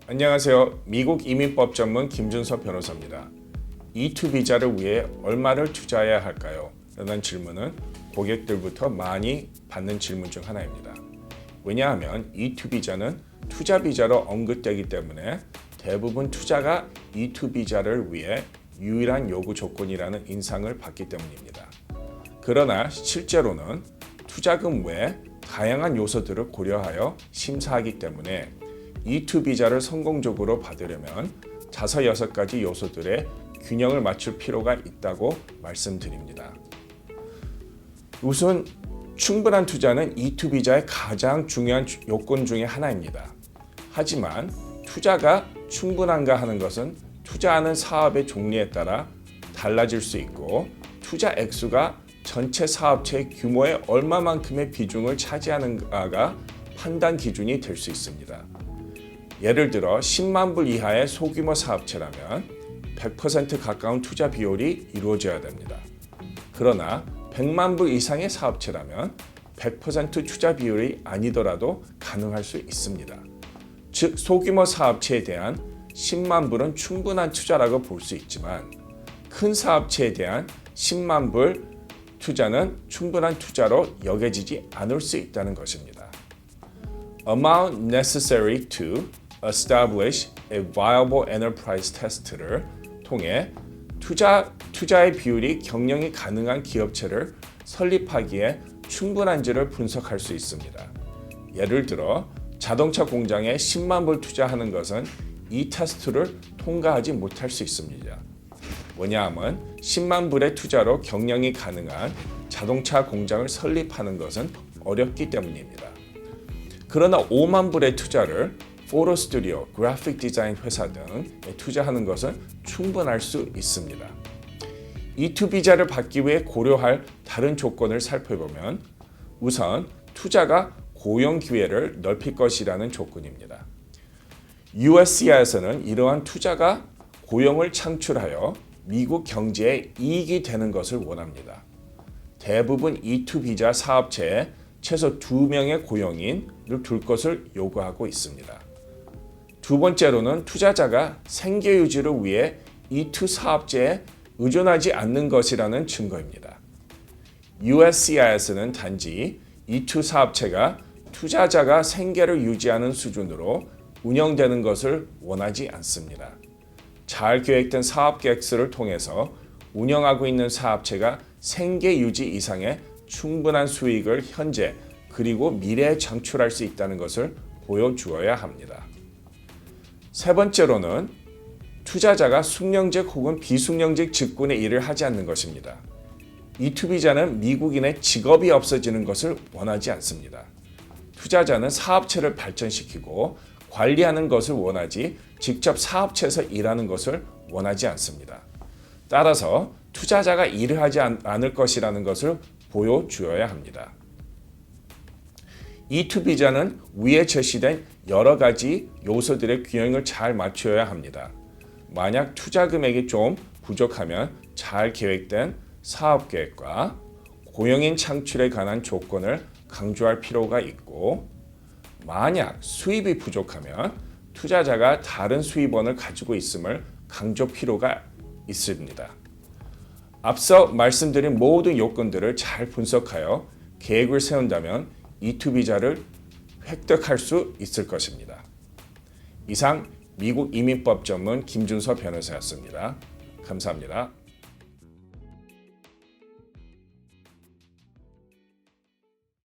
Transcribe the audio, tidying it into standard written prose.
안녕하세요. 미국 이민법 전문 김준서 변호사입니다. E2 비자를 위해 얼마를 투자해야 할까요? 라는 질문은 고객들부터 많이 받는 질문 중 하나입니다. 왜냐하면 E2 비자는 투자 비자로 언급되기 때문에 대부분 투자가 E2 비자를 위해 유일한 요구 조건이라는 인상을 받기 때문입니다. 그러나 실제로는 투자금 외에 다양한 요소들을 고려하여 심사하기 때문에 E2 비자를 성공적으로 받으려면 5-6가지 요소들의 균형을 맞출 필요가 있다고 말씀드립니다. 우선 충분한 투자는 E2 비자의 가장 중요한 요건 중에 하나입니다. 하지만 투자가 충분한가 하는 것은 투자하는 사업의 종류에 따라 달라질 수 있고 투자 액수가 전체 사업체의 규모의 얼마만큼의 비중을 차지하는가가 판단 기준이 될 수 있습니다. 예를 들어 10만 불 이하의 소규모 사업체라면 100% 가까운 투자 비율이 이루어져야 됩니다. 그러나 100만 불 이상의 사업체라면 100% 투자 비율이 아니더라도 가능할 수 있습니다. 즉 소규모 사업체에 대한 10만 불은 충분한 투자라고 볼 수 있지만 큰 사업체에 대한 10만 불 투자는 충분한 투자로 여겨지지 않을 수 있다는 것입니다. Amount necessary to establish a viable enterprise test를 통해 투자의 비율이 경영이 가능한 기업체를 설립하기에 충분한지를 분석할 수 있습니다. 예를 들어 자동차 공장에 10만 불 투자하는 것은 이 테스트를 통과하지 못할 수 있습니다. 뭐냐하면 10만 불의 투자로 경영이 가능한 자동차 공장을 설립하는 것은 어렵기 때문입니다. 그러나 5만 불의 투자를 포토 스튜디오, 그래픽 디자인 회사 등에 투자하는 것은 충분할 수 있습니다. E2 비자를 받기 위해 고려할 다른 조건을 살펴보면 우선 투자가 고용 기회를 넓힐 것이라는 조건입니다. USCIS는 이러한 투자가 고용을 창출하여 미국 경제에 이익이 되는 것을 원합니다. 대부분 E2 비자 사업체에 최소 2명의 고용인을 둘 것을 요구하고 있습니다. 두 번째로는 투자자가 생계 유지를 위해 E2 사업체에 의존하지 않는 것이라는 증거입니다. USCIS는 단지 E2 사업체가 투자자가 생계를 유지하는 수준으로 운영되는 것을 원하지 않습니다. 잘 계획된 사업 계획서를 통해서 운영하고 있는 사업체가 생계 유지 이상의 충분한 수익을 현재 그리고 미래에 창출할 수 있다는 것을 보여주어야 합니다. 세 번째로는 투자자가 숙련직 혹은 비숙련직 직군의 일을 하지 않는 것입니다. E2 비자는 미국인의 직업이 없어지는 것을 원하지 않습니다. 투자자는 사업체를 발전시키고 관리하는 것을 원하지 직접 사업체에서 일하는 것을 원하지 않습니다. 따라서 투자자가 일을 하지 않을 것이라는 것을 보여주어야 합니다. E2 비자는 위에 제시된 여러 가지 요소들의 균형을 잘 맞춰야 합니다. 만약 투자 금액이 좀 부족하면 잘 계획된 사업 계획과 고용인 창출에 관한 조건을 강조할 필요가 있고 만약 수입이 부족하면 투자자가 다른 수입원을 가지고 있음을 강조 필요가 있습니다. 앞서 말씀드린 모든 요건들을 잘 분석하여 계획을 세운다면 E2 비자를 획득할 수 있을 것입니다. 이상 미국 이민법 전문 김준서 변호사였습니다. 감사합니다.